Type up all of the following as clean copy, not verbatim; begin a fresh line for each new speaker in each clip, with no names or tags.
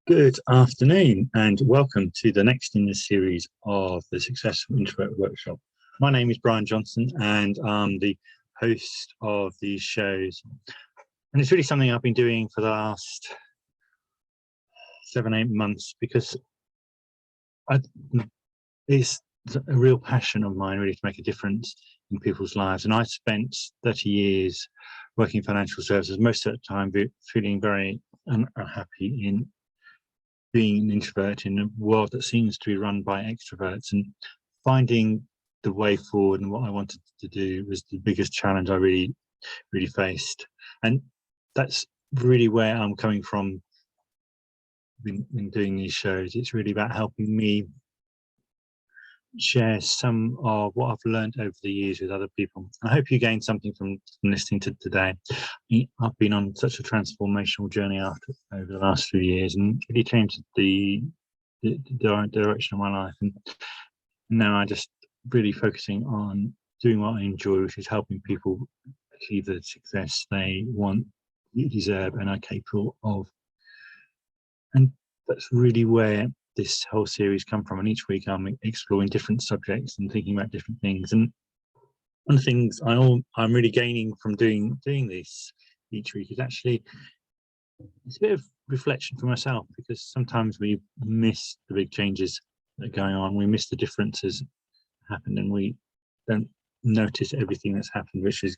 Good afternoon and welcome to the next in the series of the Successful Introvert Workshop. My name is Brian Johnson and I'm the host of these shows. And it's really something I've been doing for the last 7-8 months because it's a real passion of mine really to make a difference in people's lives. And I spent 30 years working in financial services, most of the time feeling very unhappy in being an introvert in a world that seems to be run by extroverts, and finding the way forward and what I wanted to do was the biggest challenge I really faced. And that's really where I'm coming from in doing these shows. It's really about helping me share some of what I've learned over the years with other people. I hope you gained something from listening to today. I've been on such a transformational journey over the last few years and really changed the direction of my life. And now I'm just really focusing on doing what I enjoy, which is helping people achieve the success they want, deserve, and are capable of. And that's really where this whole series come from, and each week I'm exploring different subjects and thinking about different things. And one of the things I'm really gaining from doing this each week is actually it's a bit of reflection for myself, because sometimes we miss the big changes that are going on, we miss the differences that happened, and we don't notice everything that's happened, which is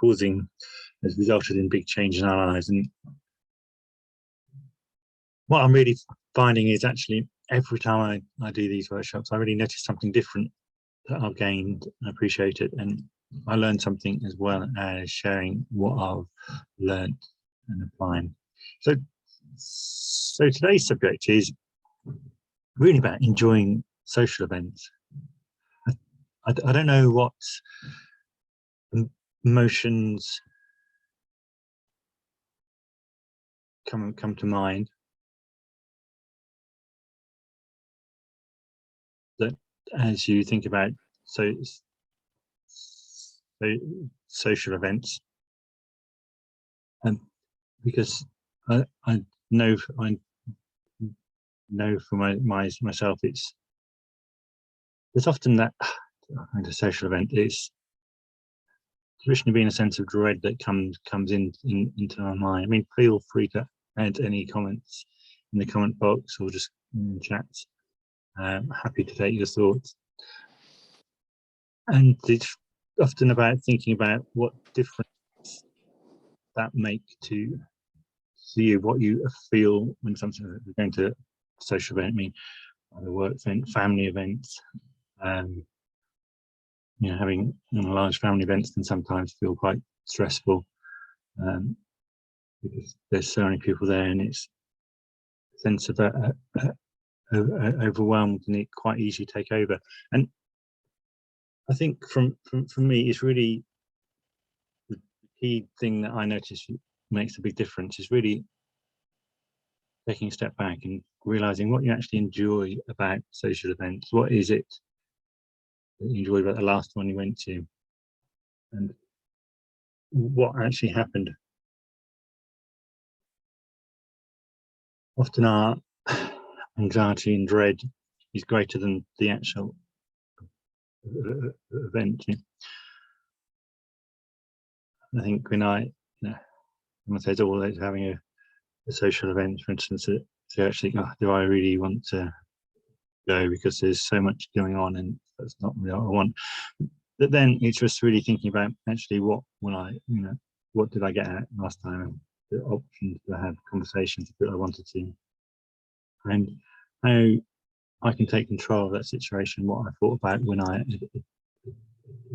has resulted in big change in our lives. And what I'm really finding is actually every time I do these workshops, I really notice something different that I've gained and appreciate it. And I learned something as well as sharing what I've learned and applying. So today's subject is really about enjoying social events. I don't know what emotions come to mind that as you think about social events, and because I know for myself it's often that kind of social event is traditionally been a sense of dread that comes into my mind. I mean, feel free to add any comments in the comment box or just in chat. Happy to take your thoughts. And it's often about thinking about what difference that make to you, what you feel when something is going to a social event. I mean, either work event, family events. Having large family events can sometimes feel quite stressful because there's so many people there, and it's a sense of overwhelmed, and it quite easily take over. And I think from me, it's really the key thing that I notice makes a big difference is really taking a step back and realizing what you actually enjoy about social events. What is it that you enjoyed about the last one you went to, and what actually happened? Often our anxiety and dread is greater than the actual event. I think when someone says, "Oh, well, having a social event," for instance, to actually, do I really want to go because there's so much going on and that's not really what I want. But then it's just really thinking about actually what did I get at last time, and the options to have conversations that I wanted to, and how I can take control of that situation, what I thought about when I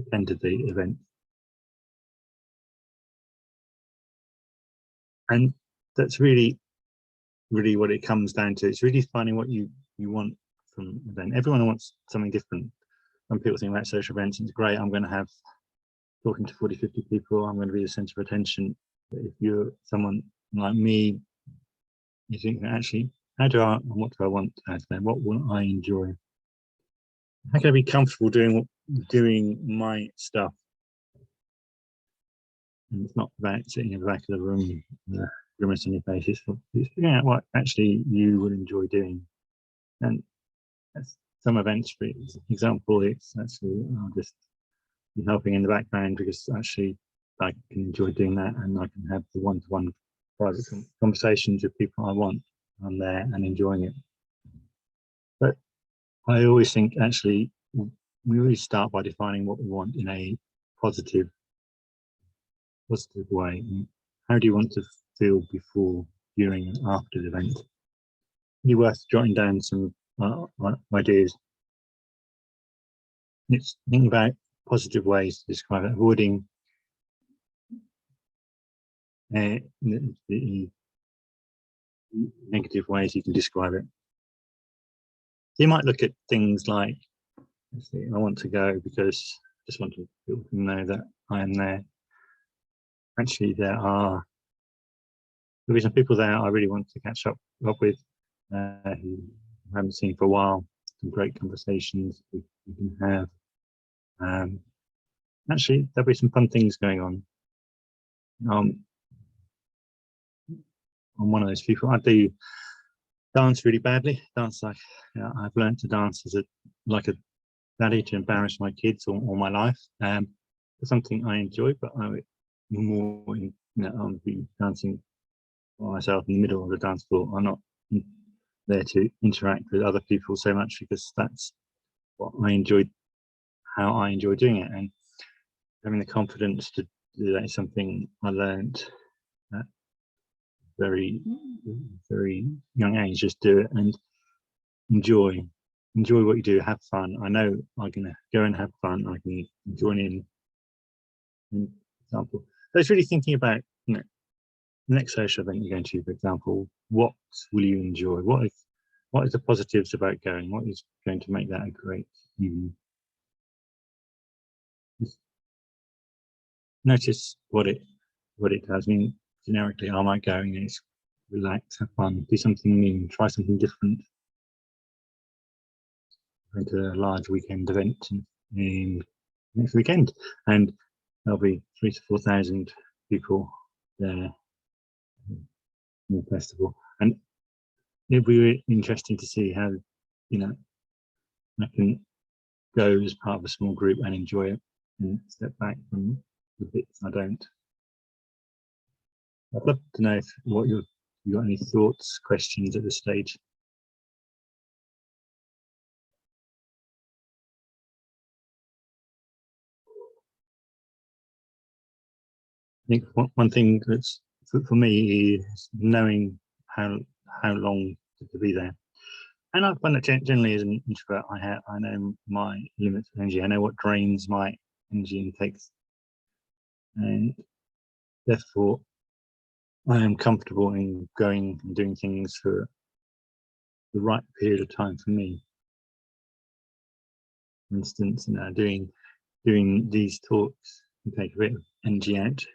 attended the event. And that's really what it comes down to. It's really finding what you want from an event. Everyone wants something different. Some people think about social events, and it's great, I'm going to have talking to 40-50 people, I'm going to be the center of attention. But if you're someone like me, you think actually, what do I want out of them? What will I enjoy? How can I be comfortable doing my stuff? And it's not about sitting in the back of the room grimace on your face. It's figuring out what actually you would enjoy doing. And that's some events, for example, it's actually I'll just be helping in the background because actually I can enjoy doing that, and I can have the one-to-one private conversations with people I want. I'm there and enjoying it. But I always think actually we really start by defining what we want in a positive way. How do you want to feel before, during, and after the event? It's worth jotting down some ideas. It's thinking about positive ways to describe it, avoiding the negative ways you can describe it. So you might look at things like, let's see, I want to go because I just want people to know that I am there. Actually, there'll be some people there I really want to catch up with who I haven't seen for a while. Some great conversations we can have. Actually, there'll be some fun things going on. I'm one of those people. I do dance really badly. Dance like I've learned to dance as like a daddy to embarrass my kids all my life. It's something I enjoy, but I more I'll be dancing by myself in the middle of the dance floor. I'm not there to interact with other people so much because that's what I enjoy, how I enjoy doing it, and having the confidence to do that is something I learned at very young age. Just do it and enjoy what you do. Have fun. I know I'm gonna go and have fun. I can join in. For example, so it's really thinking about the next social event you're going to, for example, what will you enjoy? What is the positives about going? What is going to make that a great evening? Just notice what it does. I mean, generically, I might go and it's relax, have fun, do something new, try something different. Going to a large weekend event in next weekend, and there'll be 3,000 to 4,000 people there in the festival, and it'll be really interesting to see how I can go as part of a small group and enjoy it and step back from the bits I don't. I'd love to know if you got any thoughts, questions at this stage. I think one thing that's for me is knowing how long to be there. And I find that generally as an introvert, I know my limits of energy. I know what drains my energy intakes, and therefore I am comfortable in going and doing things for the right period of time for me. For instance, doing these talks can take a bit of energy out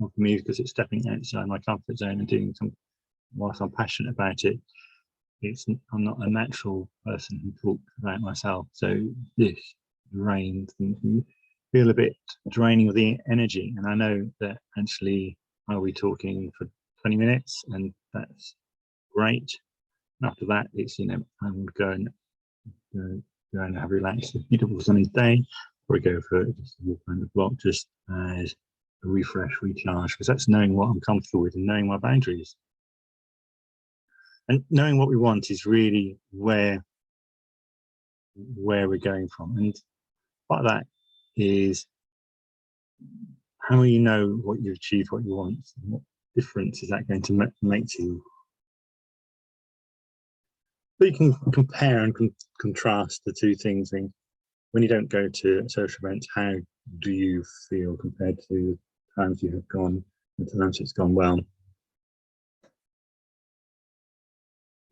of me because it's stepping outside my comfort zone and doing something whilst I'm passionate about it. I'm not a natural person who talks about myself, so this drains and feel a bit draining of the energy. And I know that actually I'll be talking for 20 minutes, and that's great. And after that, it's I'm going to go and have a relaxed, beautiful sunny day, or go for just a walk around the block, just as a refresh, recharge, because that's knowing what I'm comfortable with and knowing my boundaries. And knowing what we want is really where we're going from. And part of that is how will you know what you've achieved, what you want, and what difference is that going to make to you? So you can compare and contrast the two things. And when you don't go to social events, how do you feel compared to times you have gone and times it's gone well?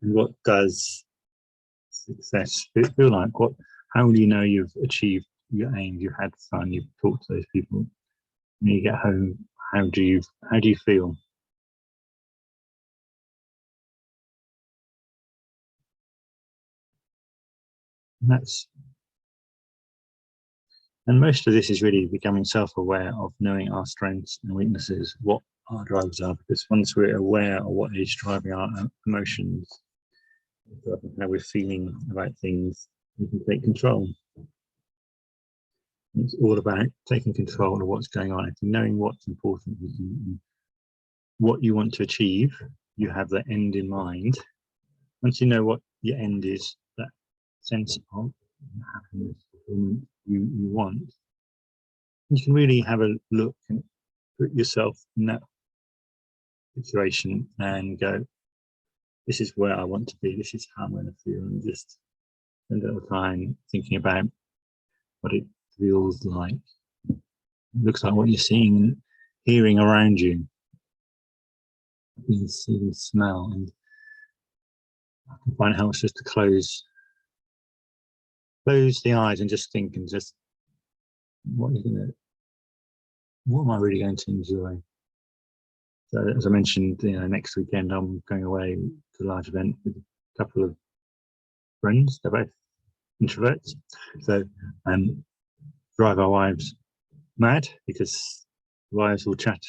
And what does success feel like? How will you know you've achieved your aim, you've had fun, you've talked to those people? When you get home, how do you feel? And most of this is really becoming self-aware of knowing our strengths and weaknesses, what our drivers are, because once we're aware of what is driving our emotions, how we're feeling about things, we can take control. It's all about taking control of what's going on, knowing what's important, what you want to achieve. You have the end in mind. Once you know what your end is, that sense of happiness you want, you can really have a look and put yourself in that situation and go, this is where I want to be, this is how I'm going to feel, and just spend a little time thinking about what it feels like. It looks like what you're seeing and hearing around you. You can see and smell, and I can find it helps just to close the eyes and just think, and just what am I really going to enjoy? So as I mentioned, next weekend I'm going away to a large event with a couple of friends. They're both introverts, so drive our wives mad, because the wives will talk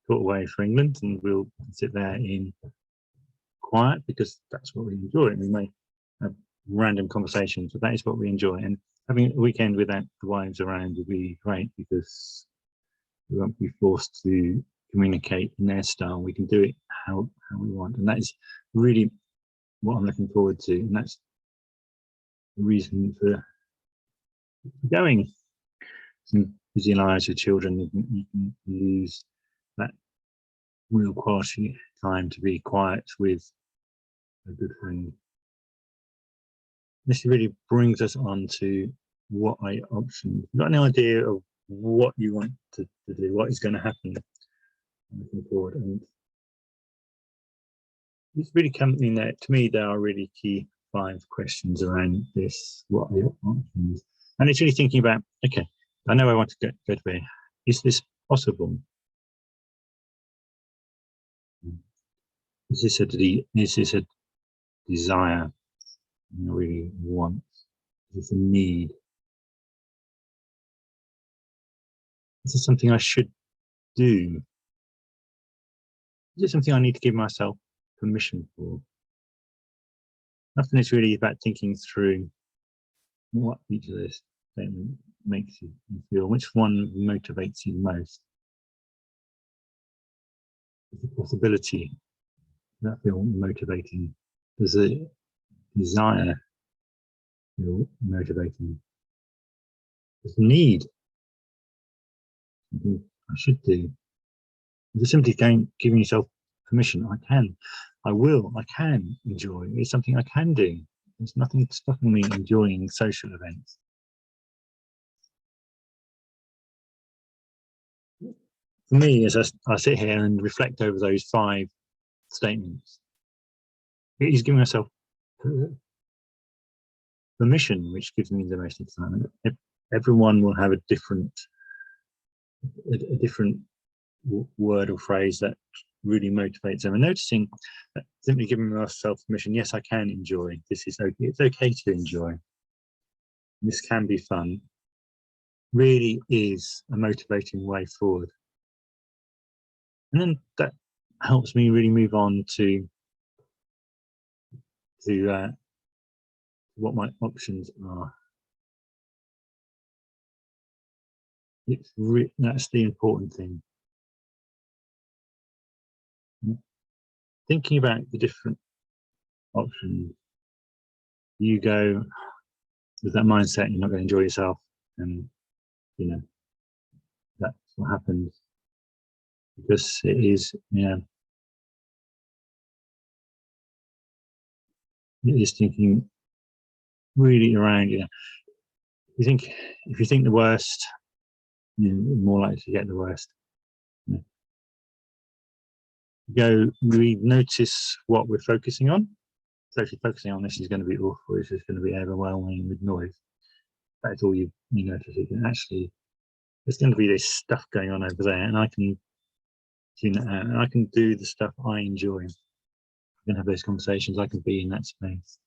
away for England, and we'll sit there in quiet because that's what we enjoy. We may have random conversations, but that is what we enjoy. And having a weekend without the wives around would be great, because we won't be forced to communicate in their style. We can do it how we want, and that is really what I'm looking forward to, and that's the reason for going. Some busy lives with children, you can lose that real quality time to be quiet with a good friend. This really brings us on to what are your options. You've got any idea of what you want to do, what is going to happen looking forward? And it's really coming there. To me, there are really key 5 questions around this. What are your options? And it's really thinking about, okay, I know I want to go to bed. Is this possible? Is this a desire you really want? Is this a need? Is this something I should do? Is it something I need to give myself permission for? Often it's really about thinking through what each of those statements makes you feel, which one motivates you the most. Is the possibility that feel motivating? Does a desire feel motivating? Does the need something I should do? Is it simply giving yourself permission? I can enjoy. It's something I can do. There's nothing stopping me enjoying social events. For me, as I sit here and reflect over those 5 statements, it is giving myself permission, which gives me the most excitement. Everyone will have a different word or phrase that really motivates them, and noticing that simply giving myself permission, yes, I can enjoy. This is okay. It's okay to enjoy. This can be fun. Really is a motivating way forward. And then that helps me really move on to what my options are. That's the important thing. Thinking about the different options, you go with that mindset, you're not going to enjoy yourself, and that's what happens, because it is, it is thinking really around, if you think the worst, you're more likely to get the worst. We notice what we're focusing on. So if you're focusing on this is going to be awful, it's just going to be overwhelming with noise. That's all you notice. And actually, there's going to be this stuff going on over there, and I can tune that out, and I can do the stuff I enjoy. I can have those conversations. I can be in that space.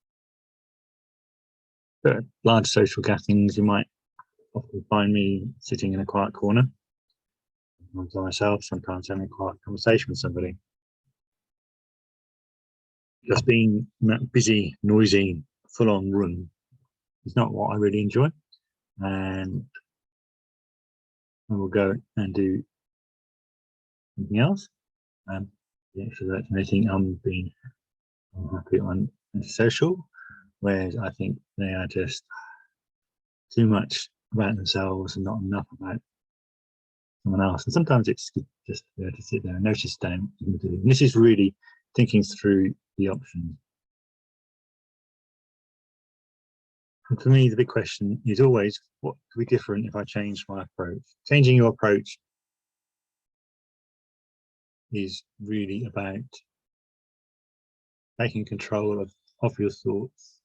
But at large social gatherings, you might often find me sitting in a quiet corner. sometimes by myself, sometimes having a quiet conversation with somebody. Just being in that busy, noisy, full-on room is not what I really enjoy, and I will go and do something else. Yeah, so that's anything I'm being unhappy on social, whereas I think they are just too much about themselves and not enough about someone else. And sometimes it's good just to be able to sit there and notice them. And this is really thinking through the options. And for me, the big question is always, what could be different if I change my approach? Changing your approach is really about taking control of your thoughts.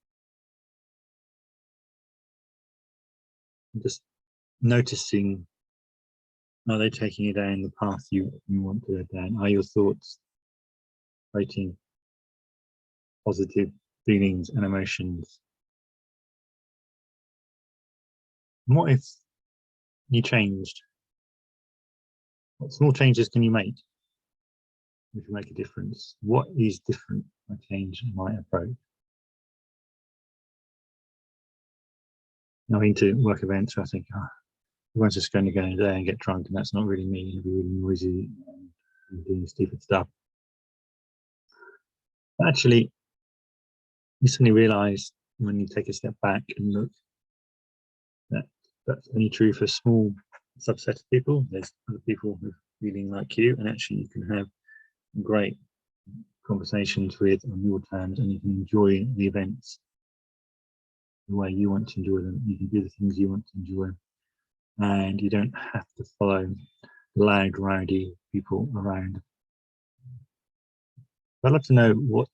And just noticing, are they taking you down the path you want to go down? Are your thoughts creating positive feelings and emotions? And what if you changed? What small changes can you make which will make a difference? What is different if I change my approach? I've been to work events where I think, oh, everyone's just going to go in there and get drunk, and that's not really me. It'll be really noisy and doing stupid stuff. But actually, you suddenly realise when you take a step back and look that that's only true for a small subset of people. There's other people who are feeling like you, and actually you can have great conversations with on your terms, and you can enjoy the events the way you want to enjoy them. You can do the things you want to enjoy, and you don't have to follow the loud, rowdy people around. I'd love to know what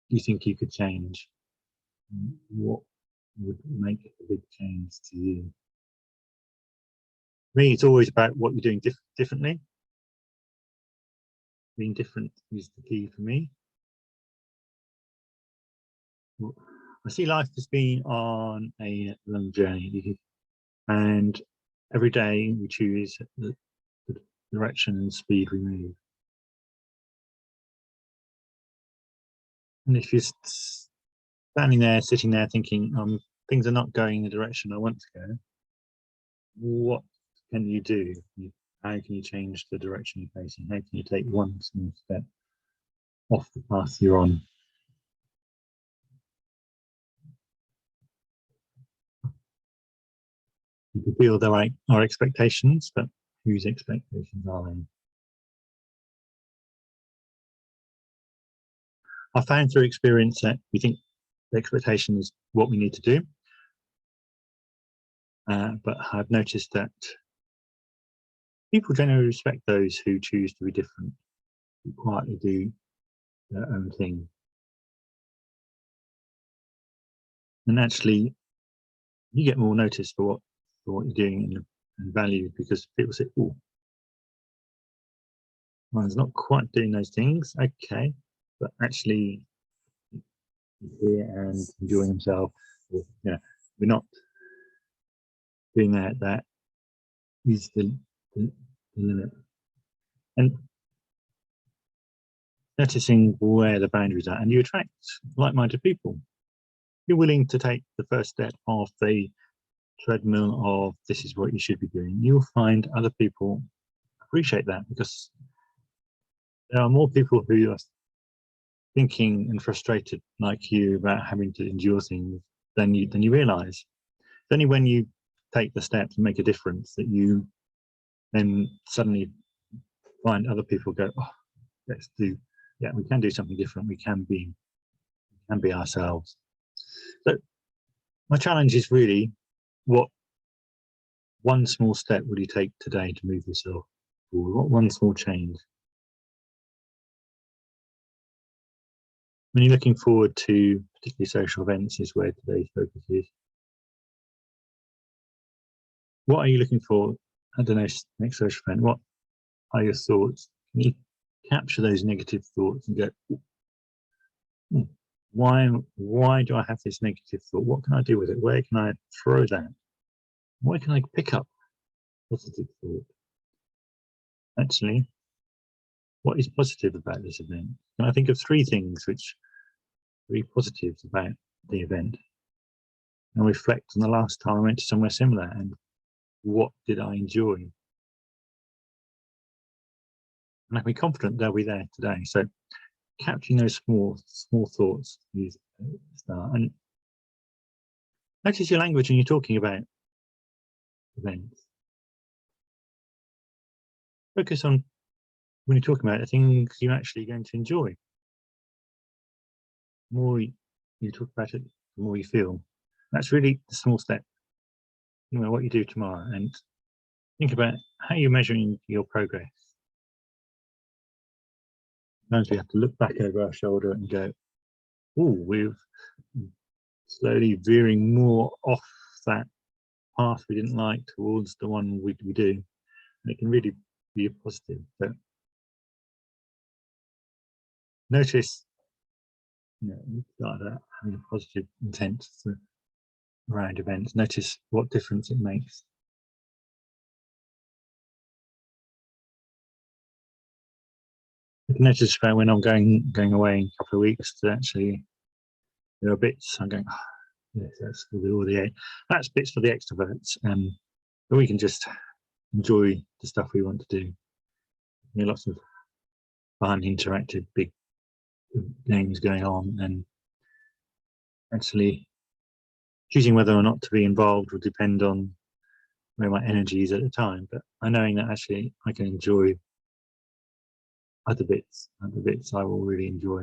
you think you could change. What would make a big change to you? For me, it's always about what you're doing differently. Being different is the key for me. I see life as being on a long journey, and every day we choose the direction and speed we move. And if you're standing there, sitting there thinking, things are not going in the direction I want to go, what can you do? How can you change the direction you're facing? How can you take one small step off the path you're on? You can feel there are expectations, but whose expectations are they? I found through experience that we think the expectation is what we need to do, but I've noticed that people generally respect those who choose to be different, who quietly do their own thing. And actually, you get more notice for what you're doing and valued, because people say, oh, mine's not quite doing those things, okay, but actually here and enjoying himself. Yeah, we're not doing that. That is the limit. And noticing where the boundaries are, and you attract like-minded people. You're willing to take the first step off the treadmill of this is what you should be doing. You'll find other people appreciate that, because there are more people who are thinking and frustrated like you about having to endure things than you realize. It's only when you take the steps and make a difference that you then suddenly find other people go, oh, let's do, yeah, we can do something different. We can be ourselves. So my challenge is really, what one small step would you take today to move yourself forward? What one small change? When you're looking forward to particularly social events is where today's focus is. What are you looking for at the next social event? What are your thoughts? Can you capture those negative thoughts and go, why do I have this negative thought? What can I do with it? Where can I throw that? Where can I pick up positive thought? actually, what is positive about this event? And I think of 3 things which are really positives about the event, and reflect on the last time I went to somewhere similar and what did I enjoy. And I can be confident they'll be there today. So capturing those small thoughts is a start. And notice your language when you're talking about events. Focus on, when you're talking about the things you're actually going to enjoy. The more you talk about it, the more you feel. That's really the small step. You know what you do tomorrow, and think about how you're measuring your progress. Sometimes we have to look back over our shoulder and go, oh, we're slowly veering more off that path we didn't like towards the one we do. And it can really be a positive. But notice, you know, you started out having a positive intent around events. Notice what difference it makes. I can notice about when I'm going away in a couple of weeks that actually there are bits I'm going, oh, yes, that's bits for the extroverts, but we can just enjoy the stuff we want to do. There are lots of fun, interactive, big games going on, and actually choosing whether or not to be involved will depend on where my energy is at the time. But I knowing that actually I can enjoy other bits I will really enjoy.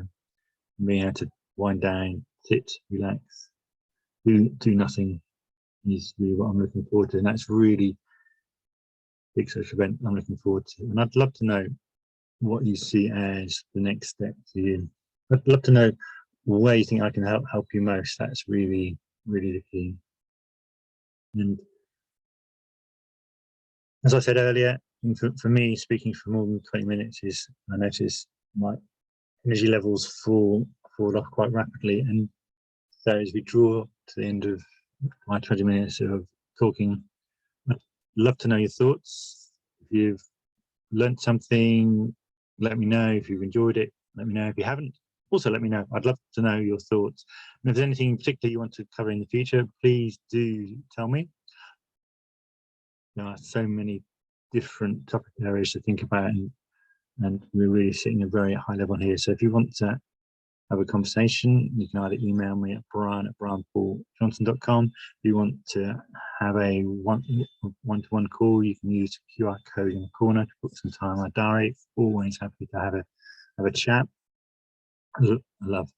Being able to wind down, sit, relax, do nothing is really what I'm looking forward to, and that's really big social event I'm looking forward to. And I'd love to know what you see as the next step for you. I'd love to know where you think I can help you most. That's really the key. And as I said earlier, for me, speaking for more than 20 minutes is, I notice my energy levels fall off quite rapidly. And so as we draw to the end of my 20 minutes of talking, I'd love to know your thoughts. If you've learned something, let me know. If you've enjoyed it, let me know. If you haven't, also let me know. I'd love to know your thoughts. And if there's anything in particular you want to cover in the future, please do tell me. There are so many different topic areas to think about, and we're really sitting at a very high level here. So if you want to have a conversation, you can either email me at brian@brianpauljohnson.com. If you want to have a one-to-one call, you can use the QR code in the corner to book some time in my diary. Always happy to have a chat. I love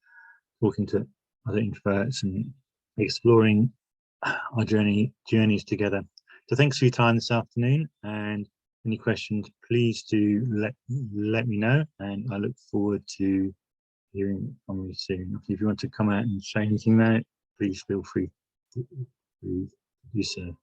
talking to other introverts and exploring our journeys together. So thanks for your time this afternoon, and any questions, please do let me know, and I look forward to hearing from you soon. If you want to come out and say anything there, please feel free to do so.